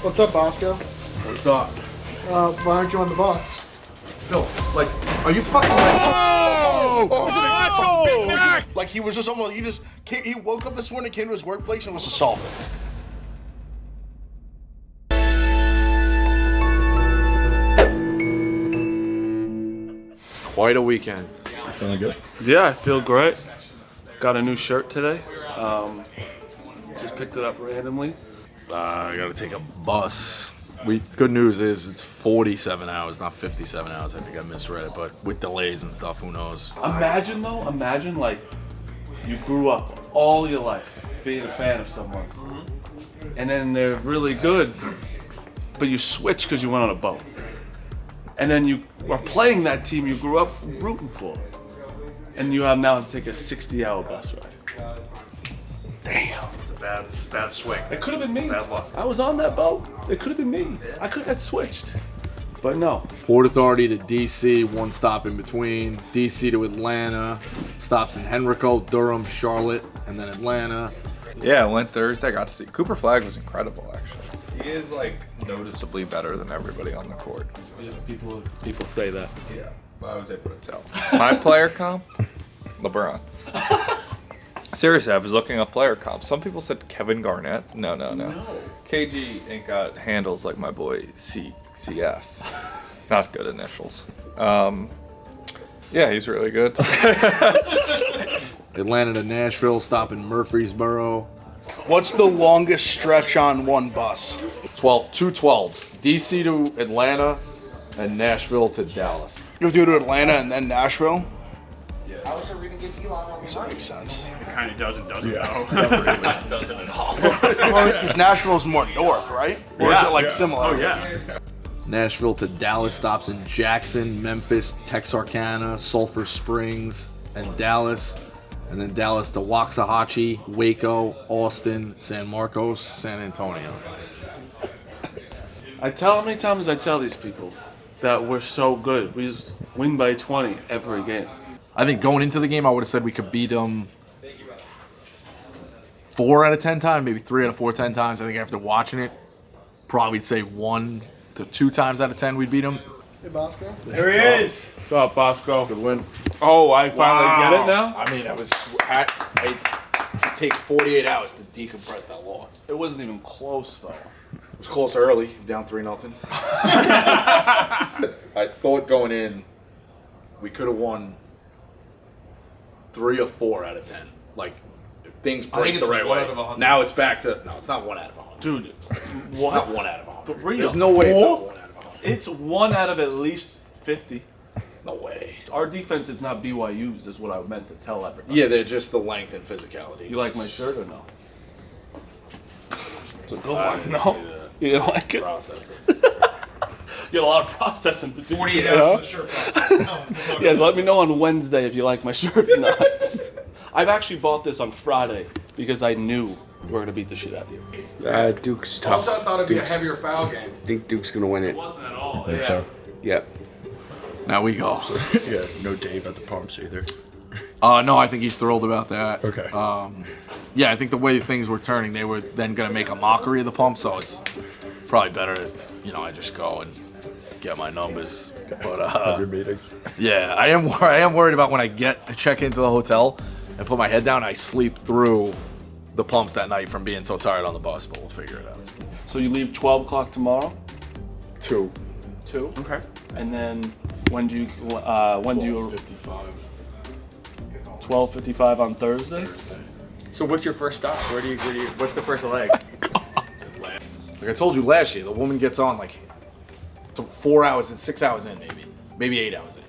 What's up, Bosco? What's up? Why aren't you on the bus? Phil, like, are you fucking Like he was just almost, he woke up this morning, came to his workplace and was assaulted. Quite a weekend. You feeling good? Yeah, I feel great. Got a new shirt today. Just picked it up randomly. I gotta take a bus. Good news is it's 47 hours, not 57 hours. I think I misread it, but with delays and stuff, who knows? Imagine like you grew up all your life being a fan of someone, and then they're really good, but you switch because you went on a boat, and then you are playing that team you grew up rooting for, and you have now to take a 60-hour bus ride. Damn. It's a bad swing. It could have been me. Bad luck. I was on that boat. It could have been me. I could have switched. But no. Port Authority to DC, one stop in between. DC to Atlanta, stops in Henrico, Durham, Charlotte, and then Atlanta. Yeah, I went Thursday. I got to see Cooper Flagg was incredible, actually. He is like noticeably better than everybody on the court. Yeah, people say that. Yeah, I was able to tell. My player comp, LeBron. Seriously, I was looking up player comps. Some people said Kevin Garnett. No. KG ain't got handles like my boy CF. Not good initials. Yeah, he's really good. Atlanta to Nashville, stop in Murfreesboro. What's the longest stretch on one bus? 2 12s. DC to Atlanta and Nashville to Dallas. You have to go to Atlanta and then Nashville? Does that make sense? It kind of doesn't though. It doesn't at all. Well, because Nashville's more north, right? Or is it like similar? Oh, yeah. Nashville to Dallas, stops in Jackson, Memphis, Texarkana, Sulphur Springs, and Dallas. And then Dallas to Waxahachie, Waco, Austin, San Marcos, San Antonio. How many times I tell these people that we're so good. We just win by 20 every game. I think going into the game, I would have said we could beat them 4 out of 10 times, maybe 3 out of 4 10 times. I think after watching it, probably say 1 to 2 times out of 10 we'd beat them. Hey, Bosco. There he is. What's up, Bosco? Good win. Oh, I finally get it now? I mean, it takes 48 hours to decompress that loss. It wasn't even close, though. It was close early, down 3-0. I thought going in, we could have won 3 or 4 out of 10. Like, if things break the right way. Now it's back to, no, it's not 1 out of 100. Dude, what? Not 1 out of 100. 3 There's or no way it's 4? not 1 out of 100. It's 1 out of at least 50. No way. Our defense is not BYU's, is what I meant to tell everybody. Yeah, they're just the length and physicality. You like my shirt or no? I didn't see that. You didn't like it? Process it. You got a lot of processing to do. 48 hours for the shirt process. Yeah, let me know on Wednesday if you like my shirt or not. I've actually bought this on Friday because I knew we were going to beat the shit out of you. Duke's tough. Also, I thought it'd be a heavier foul game. I think Duke's gonna win it. It wasn't at all. I think so. Yep. Now we go. Yeah, no Dave at the pumps either. No, I think he's thrilled about that. Okay. Yeah, I think the way things were turning, they were then going to make a mockery of the pump, so it's probably better if, I just go and get my numbers. But Have your meetings. yeah, I am worried about when I check into the hotel and put my head down, I sleep through the pumps that night from being so tired on the bus, but we'll figure it out. So you leave 12 o'clock tomorrow? 2. 2? Okay. And then when do you 55. 12:55 on Thursday? So what's your first stop? What's the first leg? Like I told you last year, the woman gets on like 4 hours and 6 hours in, maybe 8 hours in.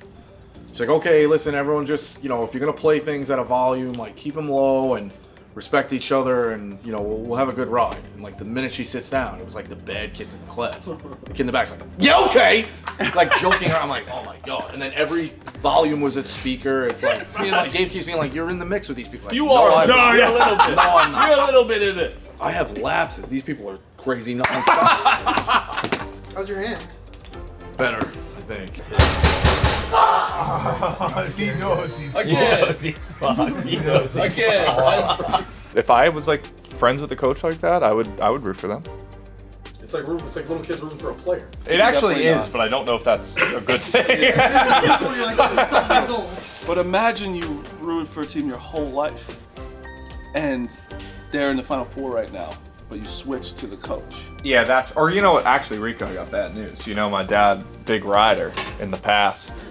She's like, okay, listen, everyone, just if you're gonna play things at a volume, like keep them low and respect each other, and we'll have a good ride. And like the minute she sits down, it was like the bad kids in the class. The kid in the back's like, yeah, okay, like joking around. I'm like, oh my god. And then every volume was at speaker. It's like Gabe keeps being like, you're in the mix with these people. Like, You are. No, You're a little bit. No, I'm not. You're a little bit in it. I have lapses. These people are crazy nonstop. How's your hand? Better, I think. He knows he's If I was like friends with a coach like that, I would root for them. It's like little kids rooting for a player. It actually is, but I don't know if that's a good thing. But imagine you rooted for a team your whole life, and they're in the Final Four right now, but you switch to the coach. Yeah, or you know what? Actually, Rico, I got bad news. You know, my dad, big rider in the past.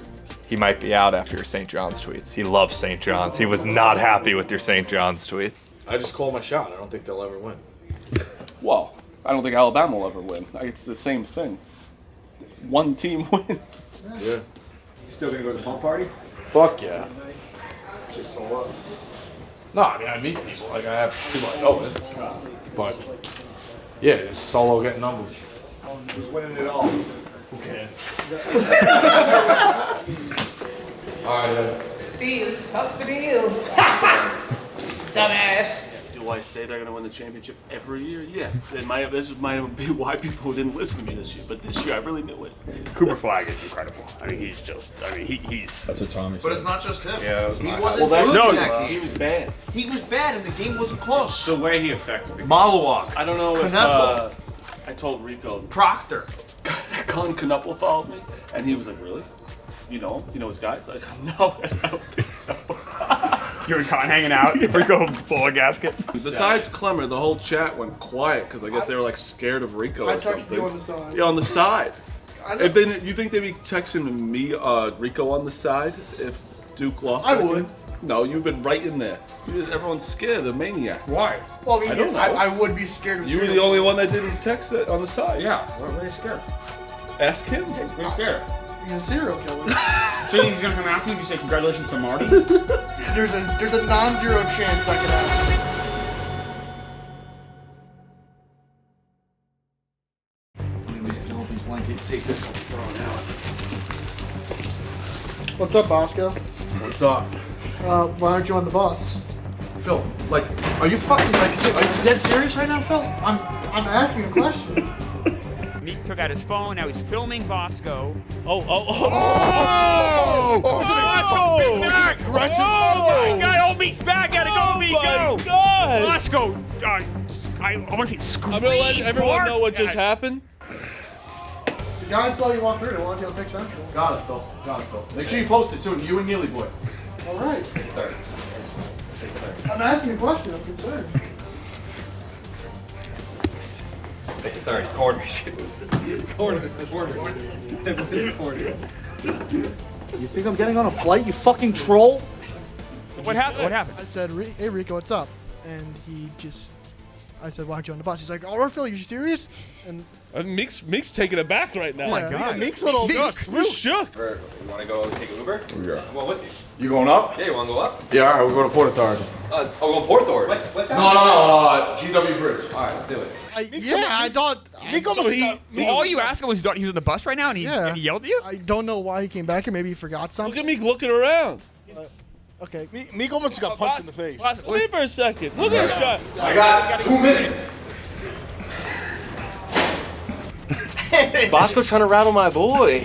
He might be out after your St. John's tweets. He loves St. John's. He was not happy with your St. John's tweet. I just call my shot. I don't think they'll ever win. Well, I don't think Alabama will ever win. It's the same thing. One team wins. Yeah. You still gonna go to the pump party? Fuck yeah. Just so what? No, I mean, I meet people. Like, I have people I know with. But, yeah, just solo getting numbers. Who's winning it all? Who cares? Alright, See you. Sucks the deal. Dumbass. Do I say they're going to win the championship every year? Yeah. This might be why people didn't listen to me this year, but this year I really knew it. Cooper Flag is incredible. I mean, he's. That's what Tommy said. But it's not just him. Yeah, He wasn't Well, good no, in that he game. was bad. He was bad, and the game wasn't close. The way he affects the game. Malawak. I don't know if Knuckle. I told Rico. Proctor. Colin Knuckle followed me, and he was like, "Really? You know his guys?" Like, no, I don't think so. You and Con hanging out. Rico blow a gasket. Besides Clemmer, the whole chat went quiet because I guess they were like scared of Rico I or texted something. you on the side. Yeah, on the side. I If they, you think they'd be texting me, Rico on the side if Duke lost? I that would. game? No, you've been right in there. Everyone's scared of the maniac. Why? Well, I I mean, don't know. I would be scared of You were the only one that didn't text it on the side. Yeah. What are you scared? Ask him. You're scared. He's a serial killer. So you think he's gonna come after you and you say congratulations to Marty? There's a non-zero chance that could happen. What's up, Bosco? what's up? Why aren't you on the bus? Phil, like, are you fucking, like, are you dead serious right now, Phil? I'm asking a question. Meek took out his phone. Now he's filming Bosco. Bosco! Big back! Oh my God! Oh, Meek's back! Gotta go, Meek! Go! God! Bosco! I want to say scream. I'm gonna let everyone bark. know what just happened. The guy saw you walk through. They wanted you on Pick Central. Got it, Phil. Got it, Phil. Make sure you post it, too. You and Neely Boy. All right. I'm asking a question. I'm concerned. Take it 30. Corners. You think I'm getting on a flight, you fucking troll? What happened? What happened? I said, hey, Rico, what's up? And I said, why aren't you on the bus? He's like, oh, Phil, you serious? And Meek's taking it back right now. oh my God. Meek's little We're shook. You want to go take an Uber? Yeah. I'm going with you. You going up? Yeah, you want to go up? Yeah, alright, we're going to Port Authority. Oh, go Port Authority. What's No, GW Bridge. All right, let's do it. I thought Meek almost All you asked him was he was on the bus right now and he yelled at you? I don't know why he came back here. Maybe he forgot something. Look at Meek looking around. Okay. Meek almost got punched in the face. Wait for a second. Look at this guy. I got 2 minutes. Bosco's trying to rattle my boy.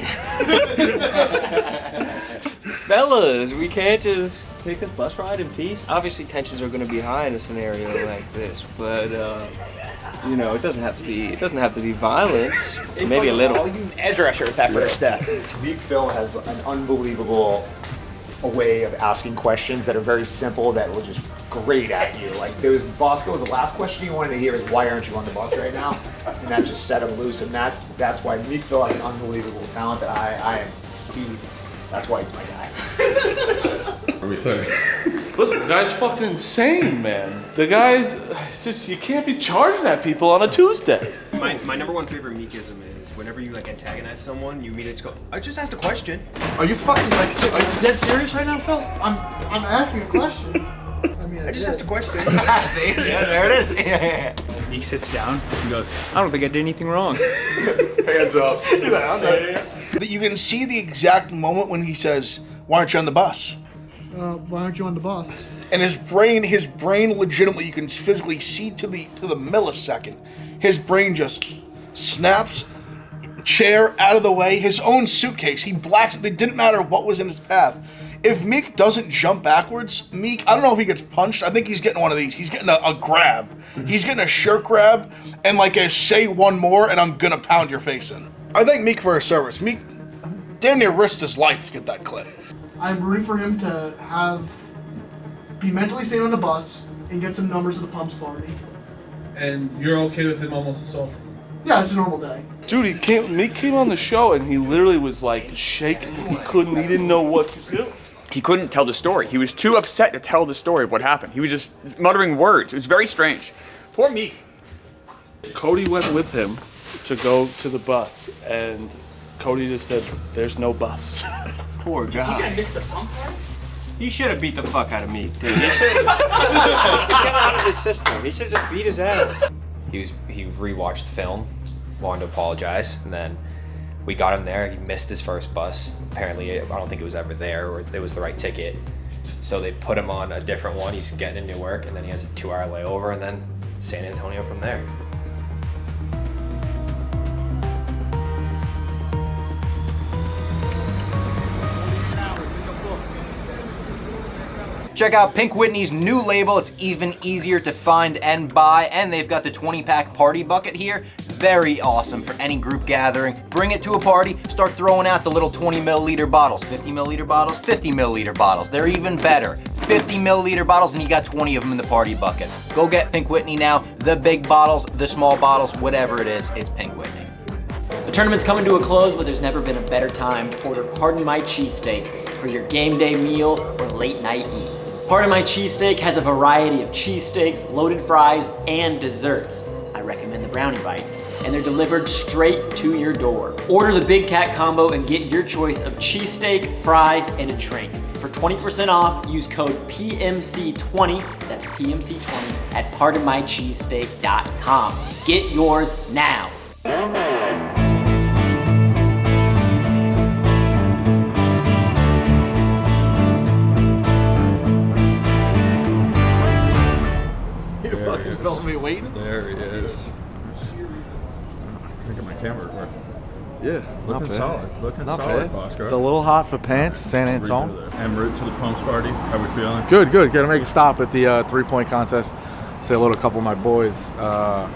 Fellas, we can't just take a bus ride in peace. Obviously, tensions are going to be high in a scenario like this, but you know, it doesn't have to be. It doesn't have to be violence. Maybe a little. Ezra shirt that first step. Meek Phil has an unbelievable way of asking questions that are very simple that will just grate at you. Like there was Bosco, the last question he wanted to hear is why aren't you on the bus right now? And that just set him loose, and that's why Meek Phil has an unbelievable talent that that's why he's my guy. Listen, the guy's fucking insane, man. The guy's it's just you can't be charging at people on a Tuesday. My number one favorite Meekism is whenever you like antagonize someone, you immediately just go, I just asked a question. Are you fucking, like, are you dead serious right now, Phil? I'm asking a question. I mean, I just asked a question. See? Yeah, there it is. Yeah. He sits down and goes, I don't think I did anything wrong. Hands up. You can see the exact moment when he says, "Why aren't you on the bus?" why aren't you on the bus? And his brain legitimately, you can physically see to the millisecond. His brain just snaps, chair out of the way, his own suitcase. He blacks it. It didn't matter what was in his path. If Meek doesn't jump backwards, Meek, I don't know if he gets punched. I think he's getting one of these. He's getting a grab. He's getting a shirt grab and like a say one more and I'm gonna pound your face in. I thank Meek for his service. Meek damn near risked his life to get that clip. I'm rooting for him to be mentally sane on the bus and get some numbers at the pumps party. And you're okay with him almost assaulting? Yeah, it's a normal day. Dude, Meek came on the show and he literally was like shaking. He didn't know what to do. He couldn't tell the story. He was too upset to tell the story of what happened. He was just muttering words. It was very strange. Poor Meek. Cody went with him to go to the bus, and Cody just said, "There's no bus." Poor Is he guy. gonna miss the pump party? He should have beat the fuck out of me, dude. He should have to get him out of his system. He should have just beat his ass. He rewatched the film, wanted to apologize, and then we got him there. He missed his first bus. Apparently, I don't think it was ever there, or it was the right ticket. So they put him on a different one. He's getting into Newark, and then he has a 2-hour layover, and then San Antonio from there. Check out Pink Whitney's new label. It's even easier to find and buy, and they've got the 20-pack party bucket here. Very awesome for any group gathering. Bring it to a party, start throwing out the little 20 milliliter bottles, 50 milliliter bottles, 50 milliliter bottles. They're even better. 50 milliliter bottles and you got 20 of them in the party bucket. Go get Pink Whitney now. The big bottles, the small bottles, whatever it is, it's Pink Whitney. The tournament's coming to a close, but there's never been a better time to order Pardon My Cheesesteak for your game day meal or late night eats. Pardon My Cheesesteak has a variety of cheesesteaks, loaded fries, and desserts. I recommend the brownie bites, and they're delivered straight to your door. Order the Big Cat Combo and get your choice of cheesesteak, fries, and a drink. For 20% off, use code PMC20, that's PMC20, at pardonmycheesesteak.com. Get yours now. Filming me waiting? There he is. Look at my camera working. Yeah, Looking solid. Looking Not solid, bad. Bosco. It's a little hot for pants, San Antonio. En route to the Pumps party. How we feeling? Good. Gonna make a stop at the 3-point contest. Say hello to a couple of my boys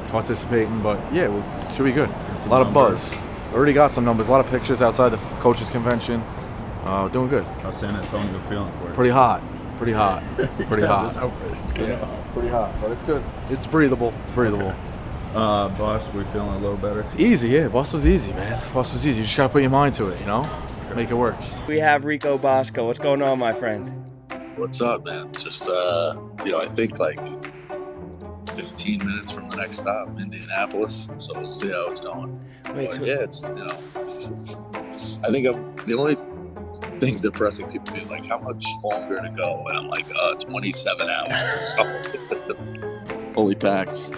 participating, but yeah, should be good. A lot of buzz. Already got some numbers. A lot of pictures outside the coaches convention. Doing good. How's San Antonio feeling for you? Pretty hot. Pretty hot. This outfit, it's good. Yeah, pretty hot, but it's good. It's breathable. Boss, we feeling a little better? Easy, yeah. Boss was easy, man. Boss was easy. You just gotta put your mind to it, you know? Make it work. We have Rico Bosco. What's going on, my friend? What's up, man? Just, I think like 15 minutes from the next stop, Indianapolis. So we'll see how it's going. Wait, But so- yeah, it's, I think the only thing depressing people be like, how much longer to go? And I'm like, 27 hours. So, fully packed.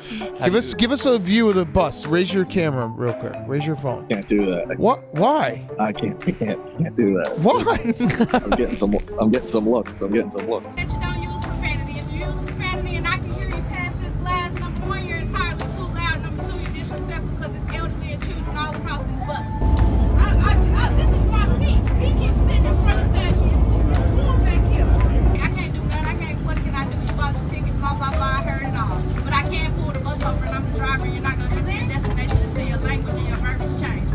Give us a view of the bus. Raise your camera real quick. Raise your phone. Can't do that. What? Why? I can't do that. Why? I'm getting some looks. Don't use profanity. If you use profanity and I can hear you past this glass, number one, you're entirely too loud. Number two, you're disrespectful because it's elderly and children all across this bus. This is my seat. He keeps sitting in front of that. Move back here. I can't do that. What can I do? You bought your ticket, blah, blah, blah. I heard it all. But I can't pull the bus over and I'm the driver. You're not going to get to your destination until your language and your verbiage change.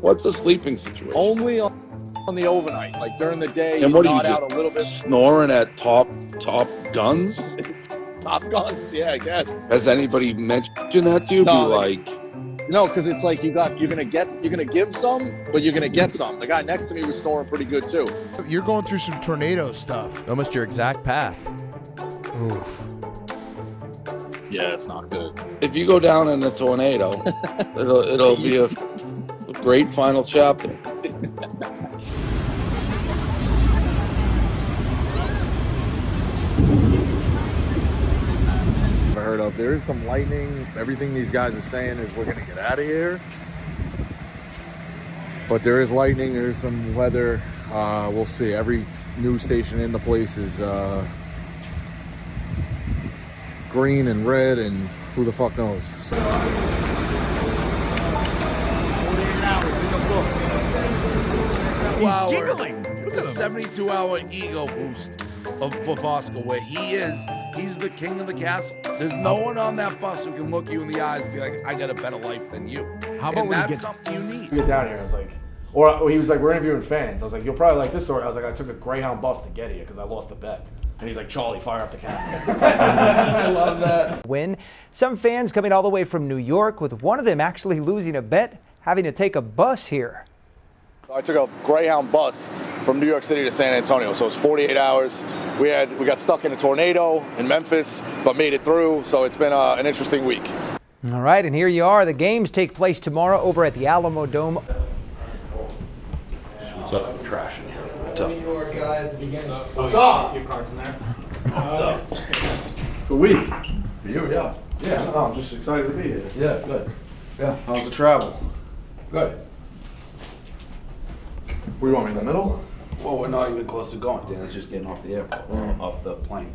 What's the sleeping situation? Only on the overnight, like during the day. And what are you nod out just a little bit. snoring at top guns? Top guns, yeah, I guess. Has anybody mentioned that to you? No, Be like, No, because it's like you're gonna give some, but you're gonna get some. The guy next to me was snoring pretty good too. You're going through some tornado stuff. Almost your exact path. Oof. Yeah, it's not good. if you go down in a tornado, it'll be a great final chapter. Heard of. There is some lightning. Everything these guys are saying is we're gonna get out of here. But there is lightning. There is some weather. We'll see. Every news station in the place is green and red and who the fuck knows. So. 48 hours in the books. He's giggling. It's a 72-hour ego boost for Bosco, where he's the king of the castle. There's no one on that bus who can look you in the eyes and be like, I got a better life than you. How about and when he that's gets- something you need. We get down here, I was like, or he was like, we're interviewing fans. I was like, you'll probably like this story. I was like, I took a Greyhound bus to get here because I lost a bet. And he's like, Charlie, fire up the camera. I love that. Win. Some fans coming all the way from New York, with one of them actually losing a bet, having to take a bus here. I took a Greyhound bus from New York City to San Antonio, so it was 48 hours. We got stuck in a tornado in Memphis, but made it through, so it's been an interesting week. All right, and here you are. The games take place tomorrow over at the Alamo Dome. What's up? Trash in here. What's up? What's up? Your cards in there. What's up? Good week. For you, yeah. Yeah, no, I'm just excited to be here. Yeah, good. Yeah. How's the travel? Good. Where you want me, in the middle? Well, we're not even close to going. Dan's just getting off the airport, off the plane.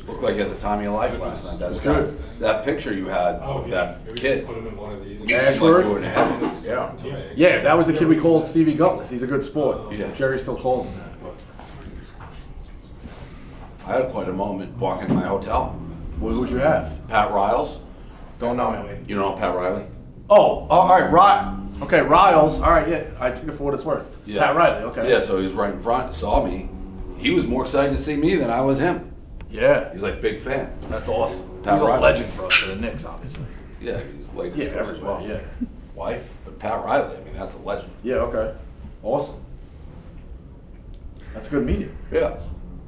Looked like you had the time of your life last night. That's good. That picture you had of that kid. Put him in one of these. Ashworth? Yeah. Yeah, that was the kid we called Stevie Gutless. He's a good sport. Yeah. Jerry still calls him that. I had quite a moment walking to my hotel. What would you have? Pat Riles. Don't know him. You know Pat Riley? Oh, all right, Okay, Riles. All right, yeah. I took it for what it's worth. Yeah. Pat Riley, okay. Yeah, so he was right in front, saw me. He was more excited to see me than I was him. Yeah. He's like, big fan. That's awesome. Pat He's a Riley. legend for us, for the Knicks, obviously. Yeah, he's late. Yeah, everywhere, yeah. Wife, but Pat Riley, I mean, that's a legend. Yeah, okay. Awesome. That's a good meeting. Yeah.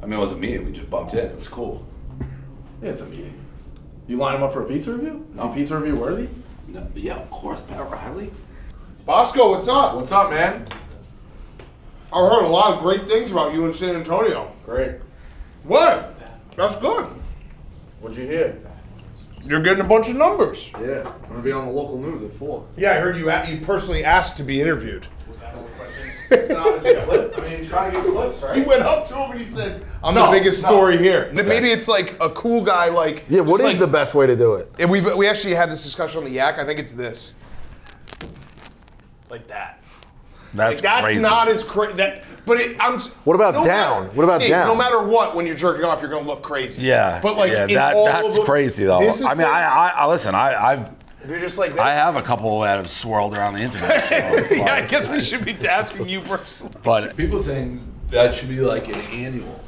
I mean, it wasn't me, we just bumped in, it was cool. Yeah, it's a meeting. You line him up for a pizza review? Is he pizza review worthy? No, yeah, of course, Pat Riley. Bosco, what's up? What's up, man? I heard a lot of great things about you in San Antonio. Great. What? That's good. What'd you hear? You're getting a bunch of numbers. Yeah, I'm gonna be on the local news at 4. Yeah, I heard you personally asked to be interviewed. It's a clip. I mean, you're trying to get clips, right? He went up to him and he said, I'm No, the biggest no. story here. Maybe it's like a cool guy like... Yeah, what just is like, the best way to do it? And we actually had this discussion on the Yak. I think it's this. Like that. That's That's crazy. not as crazy. What about down? What about Dave, down? No matter what, when you're jerking off, you're gonna look crazy. Yeah, But like, yeah, in all that's of them, crazy though. this is I mean, I listen. I've If you're just like this. I have a couple that have swirled around the internet. So it's Yeah, I like- guess we should be asking you personally. But People saying that should be like an annual.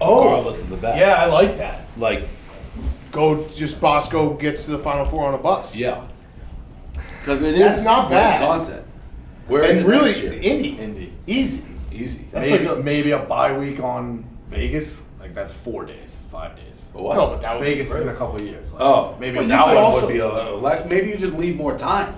Oh. Regardless of the bet. Yeah, I like that. Like, Just Bosco gets to the Final Four on a bus. yeah. Because it That's is not great bad. content. Where is And it really, next year? Indy. Easy. Easy. That's Maybe a bye week on Vegas. Like that's 4 days, 5 days. But what? No, but that would Vegas be is in great. a couple of years. Like, Oh, maybe Well, you that could one also- would be maybe you just leave more time.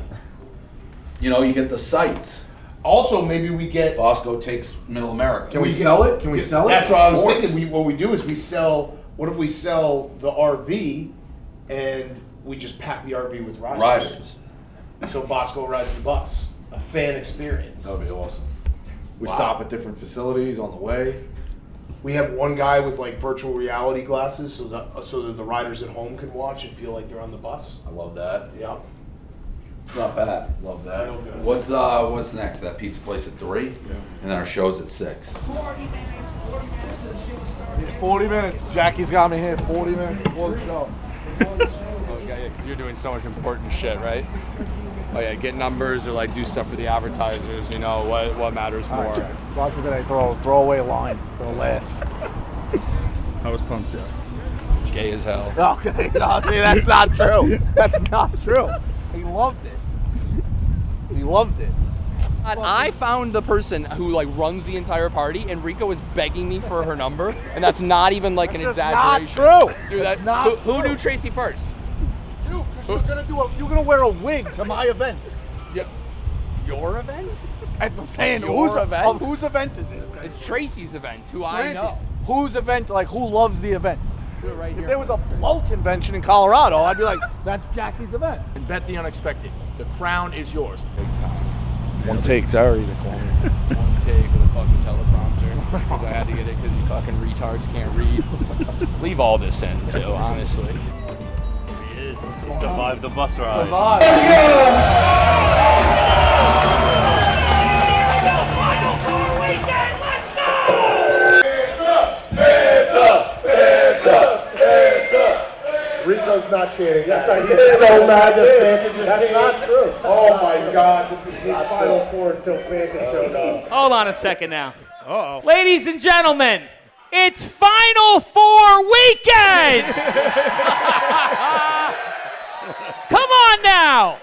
You know, you get the sites. Also, maybe we get. Bosco takes Middle America. Can we sell it? Can we sell it? That's what I was Of course. thinking. What we do is we sell. What if we sell the RV, and we just pack the RV with riders? Riders. So Bosco rides the bus. A fan experience. That would be awesome. We stop at different facilities on the way. We have one guy with like virtual reality glasses, so that the riders at home can watch and feel like they're on the bus. I love that. Yeah. Not bad. Love that. Real good. What's next? That pizza place at 3? And then our show's at 6. 40 minutes. Jackie's got me here. 40 minutes before the show. Oh, yeah, 'cause you're doing so much important shit, right? Oh yeah, get numbers or like do stuff for the advertisers. You know what matters more. All right, watch for today. Throw away a line for a laugh. How was Punch Out? Gay as hell. Okay, no, see, that's not true. That's not true. He loved it. He loved it. I found the person who like runs the entire party, and Rico is begging me for her number, and that's not even like an That's exaggeration. not true. Dude, That's not who true. knew Tracy first? You, because you're gonna wear a wig to my event. Yeah. Your event? I'm saying Your whose event? Whose event is it? It's Tracy's event, who I Granted. know. Whose event? Like who loves the event? Do it right If here. there was a blow convention in Colorado, I'd be like, that's Jackie's event. And bet the unexpected. The crown is yours. Big time. One take, Terry. They call me. One take with a fucking teleprompter because I had to get it because you fucking retards can't read. Leave all this in too, honestly. He is. He survived the bus ride. Rico's not cheating. That's right. He's so mad that Fanta just That's not true. Oh my God. This is his Final Four until Fanta showed up. Hold on a second now. Uh-oh. Ladies and gentlemen, it's Final Four weekend! Come on now!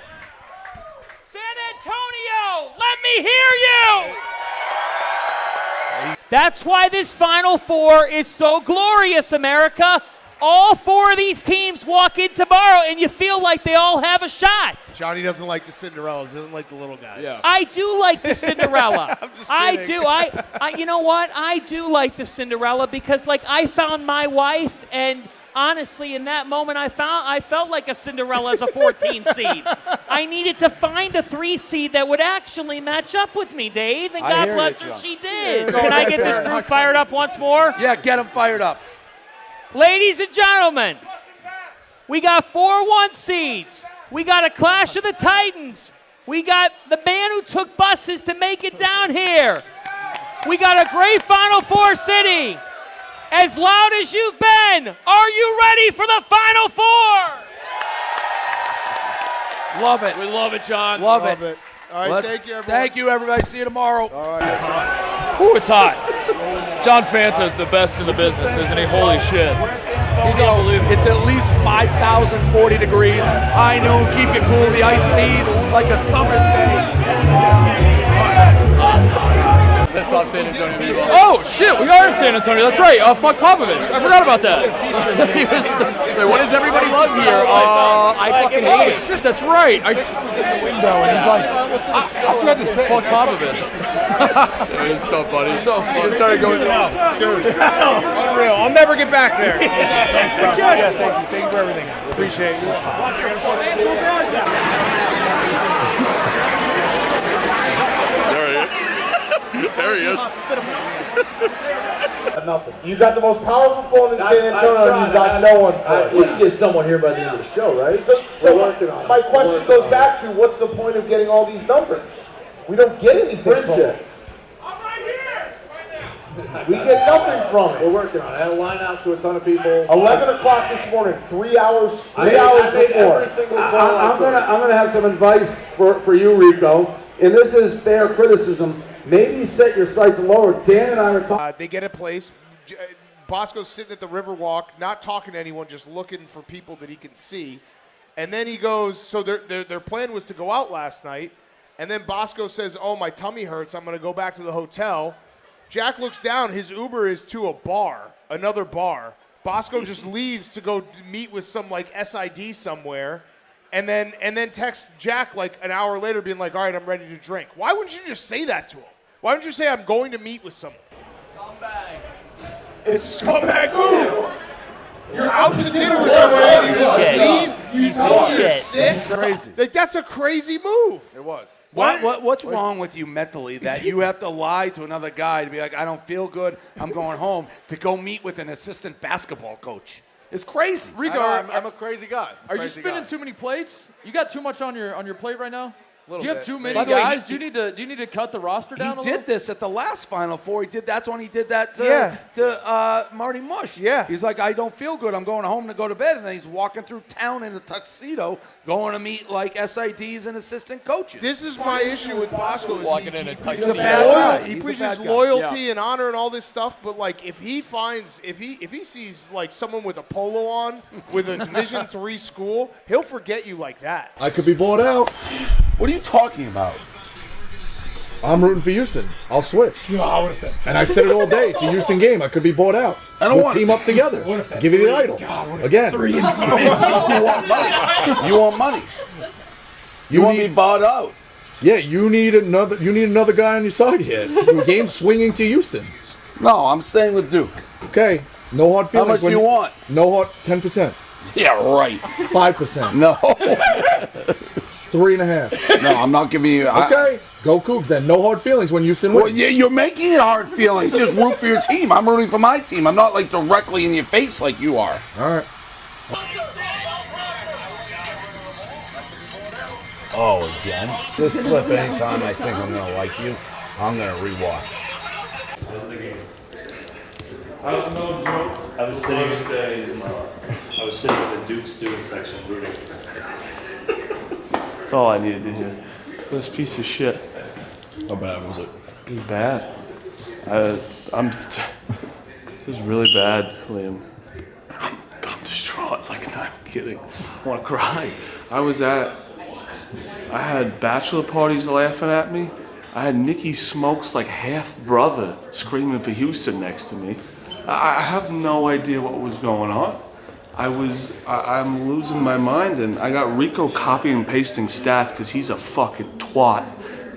San Antonio, let me hear you! That's why this Final Four is so glorious, America. All four of these teams walk in tomorrow, and you feel like they all have a shot. Johnny doesn't like the Cinderellas. He doesn't like the little guys. Yeah. I do like the Cinderella. I'm just I kidding. do. I you know what? I do like the Cinderella because, like, I found my wife, and honestly, in that moment, I felt like a Cinderella as a 14 seed. I needed to find a 3 seed that would actually match up with me, Dave, and God bless her, she did. Can I get this group fired up once more? Yeah, get them fired up. Ladies and gentlemen, we got 4-1 seeds. We got a clash of the Titans. We got the man who took buses to make it down here. We got a great Final Four city. As loud as you've been, are you ready for the Final Four? Love it. We love it, John. Love Love it. it. All right, thank you, everyone. Thank you, everybody. See you tomorrow. All right. Ooh, it's hot. John Fanta is the best in the business, isn't he? Holy shit. He's unbelievable. It's at least 5,040 degrees. High noon, keep it cool. The iced teas like a summer's day. Pissed off San Antonio. Oh, shit, we are in San Antonio. That's right. Fuck Popovich. I forgot about that. He's like, what does everybody love here? I fucking hate it. Shit, that's right. I just was in the window, and he's like, I forgot to say fuck Popovich. It was so funny. So funny. He just started going, Dude, unreal. I'll never get back there. Thanks, bro. Yeah, thank you. Thank you for everything. Appreciate you. There he is. Nothing. You got the most powerful phone in San Antonio, and you got no one for it. We can get someone here by the end of the show, right? So my question goes back to, what's the point of getting all these numbers? We don't get anything from it. We get nothing from it. We're working on it. I had a line out to a ton of people. 11 o'clock this morning, 3 hours I made before. every single call. I'm gonna have some advice for you, Rico. And this is fair criticism. Maybe set your sights lower. Dan and I were talking. They get a place. Bosco's sitting at the Riverwalk, not talking to anyone, just looking for people that he can see. And then he goes, so their plan was to go out last night. And then Bosco says, oh, my tummy hurts. I'm going to go back to the hotel. Jack looks down. His Uber is to a bar, another bar. Bosco just leaves to go meet with some, like, SID somewhere. And then texts Jack like an hour later being like, all right, I'm ready to drink. Why wouldn't you just say that to him? Why wouldn't you say, I'm going to meet with someone? Scumbag. It's a scumbag move. You're out to dinner with someone and you just leave. You tell them you're sick. It's crazy. Like, that's a crazy move. It was. What's wrong with you mentally that you have to lie to another guy to be like, I don't feel good, I'm going home, to go meet with an assistant basketball coach? It's crazy. Rico, I'm a crazy guy. Are you spinning too many plates? You got too much on your plate right now? Do you have too many By the way, guys? Do you need to cut the roster down a He little? did this at the last Final Four. That's when he did that Yeah. to Marty Mush. Yeah. He's like, I don't feel good. I'm going home to go to bed. And then he's walking through town in a tuxedo, going to meet like SIDs and assistant coaches. This is my issue with Bosco. Is Walking in a tuxedo. he's He's a bad guy. He He's a preaches bad guy. loyalty and honor and all this stuff, but like if he sees like someone with a polo on with a Division III school, he'll forget you like that. I could be bought out. What are you talking about? I'm rooting for Houston. I'll switch. And I said it all day. It's a Houston game. I could be bought out. I don't we'll want team up together. What if that Give you the three- idol. God, what if again. three and three? You want money. You want money. You want me bought out. Yeah, you need another guy on your side here. The game's swinging to Houston. No, I'm staying with Duke. Okay. No hard feelings. How much do you want? No hard 10%. Yeah, right. 5%. No. 3.5. No, I'm not giving you. Okay. Go Cougs then. No hard feelings when Houston wins. Well, yeah, you're making it hard feelings. Just root for your team. I'm rooting for my team. I'm not like directly in your face like you are. All right. Oh, again? This clip, anytime I think I'm gonna like you, I'm gonna rewatch. This is the game. I don't know, joke. I was sitting in the Duke student section rooting. That's all I needed to hear. This piece of shit. How bad was it? It was bad. It was really bad, Liam. I'm distraught. Like, not kidding. I want to cry. I had bachelor parties laughing at me. I had Nicky Smoke's like half brother screaming for Houston next to me. I have no idea what was going on. I'm losing my mind, and I got Rico copying and pasting stats because he's a fucking twat.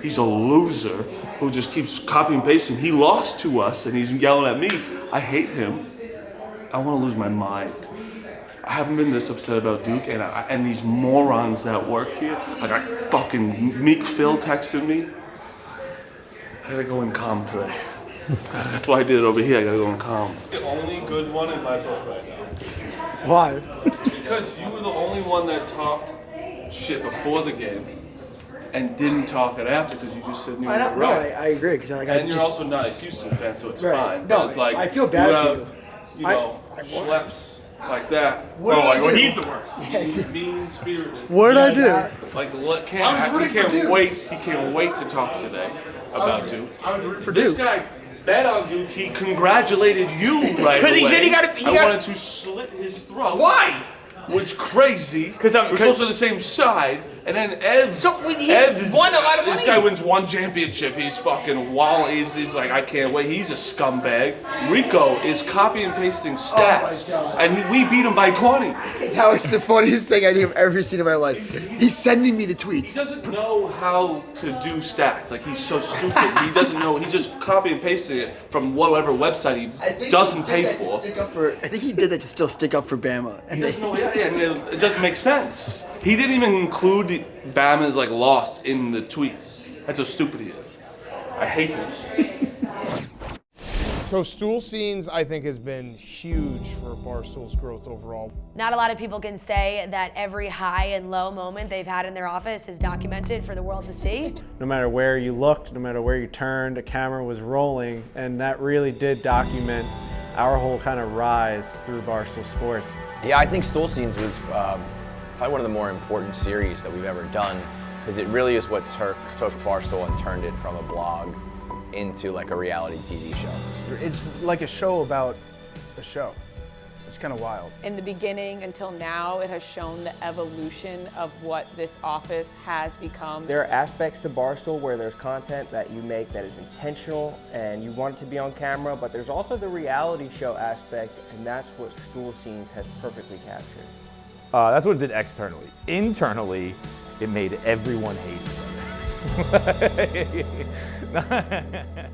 He's a loser who just keeps copying and pasting. He lost to us, and he's yelling at me. I hate him. I want to lose my mind. I haven't been this upset about Duke, and these morons that work here. I got fucking Meek Phil texting me. I gotta go in calm today. That's why I did it over here. I gotta go in calm. The only good one in my book right now. Why? Because you were the only one that talked shit before the game and didn't talk it after because you just said you were right. No, I agree. Cause and you're also not a Houston fan, so it's right. fine. No, but like, I feel bad for you. You know, schleps like that. What did I do? He's the worst. He's mean-spirited. What did I do? Like, he can't wait to talk today about Duke. I was rooting for This Duke. guy bet on Duke. He congratulated you right away. Because he said he got. I wanted to slit his throat. Why? Which crazy? Because we're supposed to be the same side, and then Ev. Ev won a lot of This money. guy wins one championship. He's fucking wild. He's like, I can't wait. He's a scumbag. Rico is copy and pasting stats, and we beat him by 20. That was the funniest thing I think I've ever seen in my life. He's sending me the tweets. He doesn't know how to do stats. Like, he's so stupid. He doesn't know. He's just copy and pasting it from whatever website he doesn't pay for. I think he did that to still stick up for Bama. And He doesn't know, and it doesn't make sense. He didn't even include Bama's like loss in the tweet. That's how stupid he is. I hate him. So Stool Scenes, I think, has been huge for Barstool's growth overall. Not a lot of people can say that every high and low moment they've had in their office is documented for the world to see. No matter where you looked, no matter where you turned, a camera was rolling, and that really did document our whole kind of rise through Barstool Sports. Yeah, I think Stool Scenes was probably one of the more important series that we've ever done, because it really is what took Barstool and turned it from a blog into like a reality TV show. It's like a show about a show. It's kind of wild. In the beginning until now, it has shown the evolution of what this office has become. There are aspects to Barstool where there's content that you make that is intentional and you want it to be on camera, but there's also the reality show aspect, and that's what Stool Scenes has perfectly captured. That's what it did externally. Internally, it made everyone hate each other.